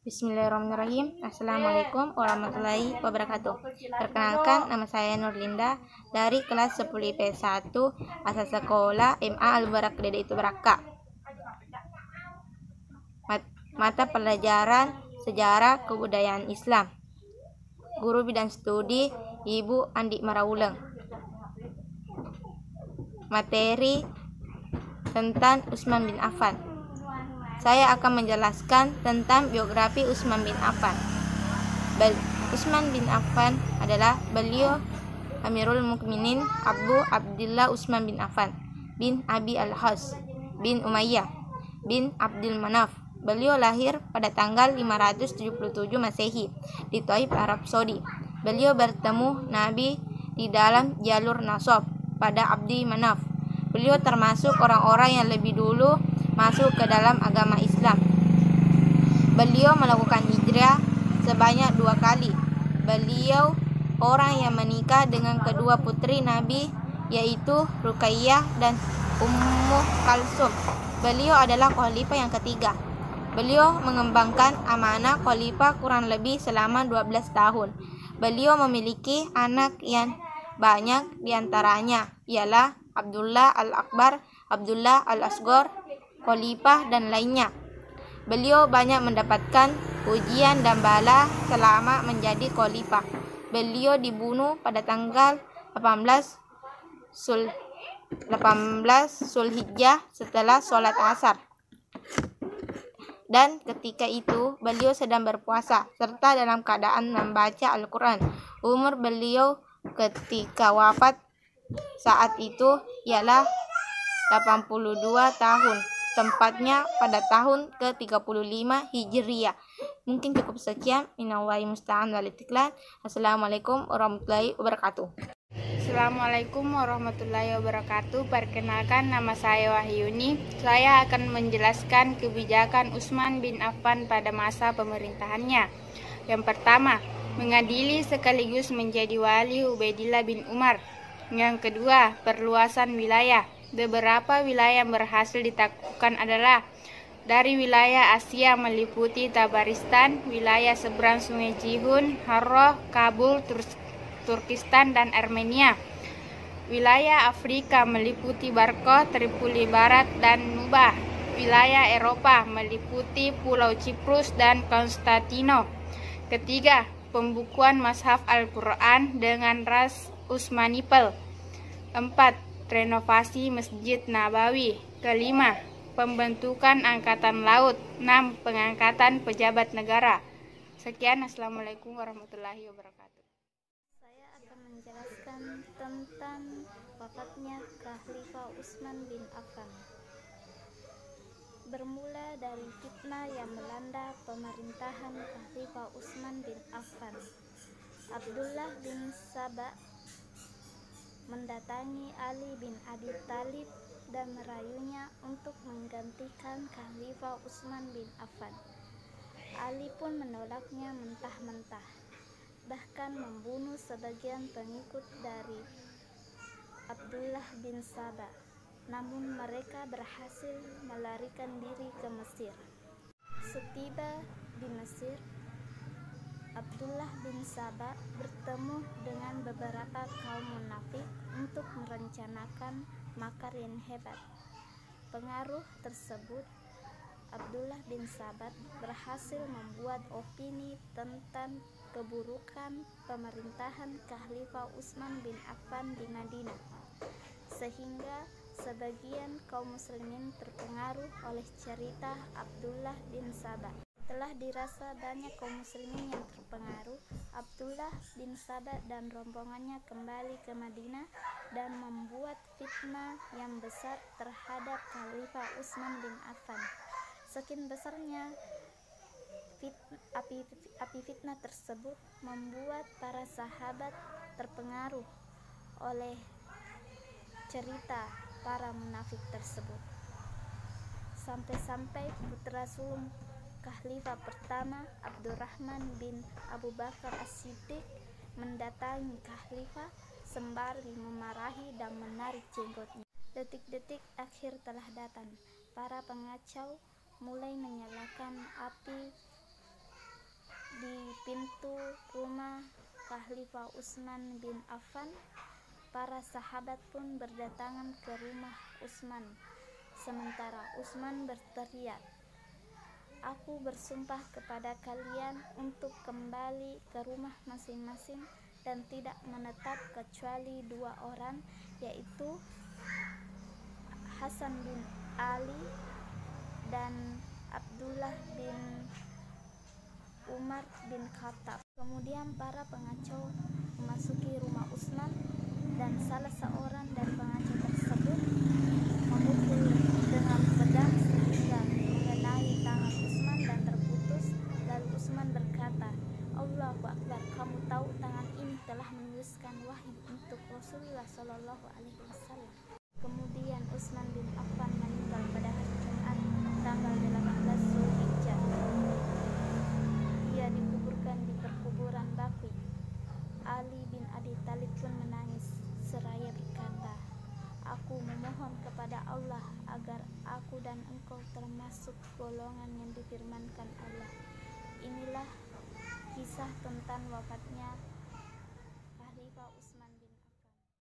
Bismillahirrahmanirrahim. Assalamualaikum warahmatullahi wabarakatuh. Perkenalkan, nama saya Nurlinda dari kelas 10 IPS 1 asal sekolah MA Al-Barak Dede Itu Baraka. Mata pelajaran Sejarah Kebudayaan Islam. Guru bidang studi Ibu Andi Marauleng. Materi tentang Utsman bin Affan. Saya akan menjelaskan tentang biografi Utsman bin Affan. Utsman bin Affan adalah beliau Amirul Mukminin Abu Abdillah Utsman bin Affan bin Abi Al-Has bin Umayyah bin Abdul Manaf. Beliau lahir pada tanggal 577 Masehi di Taif, Arab Saudi. Beliau bertemu Nabi di dalam jalur Nasab pada Abdi Manaf. Beliau termasuk orang-orang yang lebih dulu masuk ke dalam agama Islam. Beliau melakukan hijrah sebanyak 2 kali. Beliau orang yang menikah dengan kedua putri Nabi, yaitu Ruqayyah dan Ummu Kalsum. Beliau adalah khalifah yang ketiga. Beliau mengembangkan amanah khalifah kurang lebih selama 12 tahun. Beliau memiliki anak yang banyak, diantaranya ialah Abdullah Al-Akbar, Abdullah Al-Asghar, khalifah dan lainnya. Beliau banyak mendapatkan ujian dan bala selama menjadi khalifah. Beliau dibunuh pada tanggal 18 Zulhijjah setelah sholat asar. Dan ketika itu beliau sedang berpuasa serta dalam keadaan membaca Al-Quran. Umur beliau ketika wafat saat itu ialah 82 tahun. Tempatnya pada tahun ke-35 Hijriyah. Mungkin cukup sekian. Minallahi musta'an wal istiqlal. Assalamualaikum warahmatullahi wabarakatuh. Assalamualaikum warahmatullahi wabarakatuh. Perkenalkan, nama saya Wahyuni. Saya akan menjelaskan kebijakan Utsman bin Affan pada masa pemerintahannya. Yang pertama, mengadili sekaligus menjadi wali Ubaidillah bin Umar. Yang kedua, perluasan wilayah. Beberapa wilayah yang berhasil ditaklukkan adalah dari wilayah Asia meliputi Tabaristan, wilayah seberang Sungai Jihun, Harrah, Kabul, Turkistan, dan Armenia. Wilayah Afrika meliputi Barkah, Tripoli Barat, dan Nubah. Wilayah Eropa meliputi Pulau Siprus dan Konstantino. Ketiga, pembukuan Mushaf Al-Quran dengan ras Utsmanipel. 4. Renovasi Masjid Nabawi. Kelima, pembentukan Angkatan Laut. 6. Pengangkatan pejabat negara. Sekian, Assalamualaikum warahmatullahi wabarakatuh. Saya akan menjelaskan tentang wafatnya Khalifah Utsman bin Affan. Bermula dari fitnah yang melanda pemerintahan Khalifah Utsman bin Affan, Abdullah bin Saba mendatangi Ali bin Abi Thalib dan merayunya untuk menggantikan Khalifah Utsman bin Affan. Ali pun menolaknya mentah-mentah, bahkan membunuh sebagian pengikut dari Abdullah bin Saba. Namun mereka berhasil melarikan diri ke Mesir. Setiba di Mesir, Abdullah bin Saba bertemu dengan beberapa kaum munafik untuk merencanakan makar yang hebat. Pengaruh tersebut, Abdullah bin Saba berhasil membuat opini tentang keburukan pemerintahan Khalifah Utsman bin Affan di Madinah, sehingga sebagian kaum muslimin terpengaruh oleh cerita Abdullah bin Saba. Telah dirasa banyak kaum muslimin yang terpengaruh, Abdullah bin Saba dan rombongannya kembali ke Madinah dan membuat fitnah yang besar terhadap Khalifah Utsman bin Affan. Saking besarnya api fitnah tersebut membuat para sahabat terpengaruh oleh cerita para munafik tersebut. Sampai-sampai putra sulung Khalifah pertama Abdurrahman bin Abu Bakar As-Siddiq mendatangi Khalifah sembari memarahi dan menarik jenggotnya. Detik-detik akhir telah datang. Para pengacau mulai menyalakan api Di pintu rumah Khalifah Utsman bin Affan, para sahabat pun berdatangan ke rumah Utsman. Sementara Utsman berteriak, "Aku bersumpah kepada kalian untuk kembali ke rumah masing-masing dan tidak menetap kecuali 2 orang, yaitu Hasan bin Ali dan Abdullah bin Umar bin Khattab." Kemudian para pengacau memasuki rumah Utsman dan salah seorang dari pengacau tersebut memukul dengan pedang sehingga mengenai tangan Utsman dan terputus. Lalu Utsman berkata, "Allahu Akbar, kamu tahu tangan ini telah menuliskan wahyu untuk Rasulullah Shallallahu Alaihi Wasallam." Kemudian Utsman bin Affan meninggal pada hari Jumat tanggal 18 Zulhijjah. Ia dikuburkan di perkuburan Baqi. Ali bin Abi Thalib pun menangis seraya berkata, "Aku memohon kepada Allah agar aku dan engkau termasuk golongan yang difirmankan Allah." Inilah kisah tentang wafatnya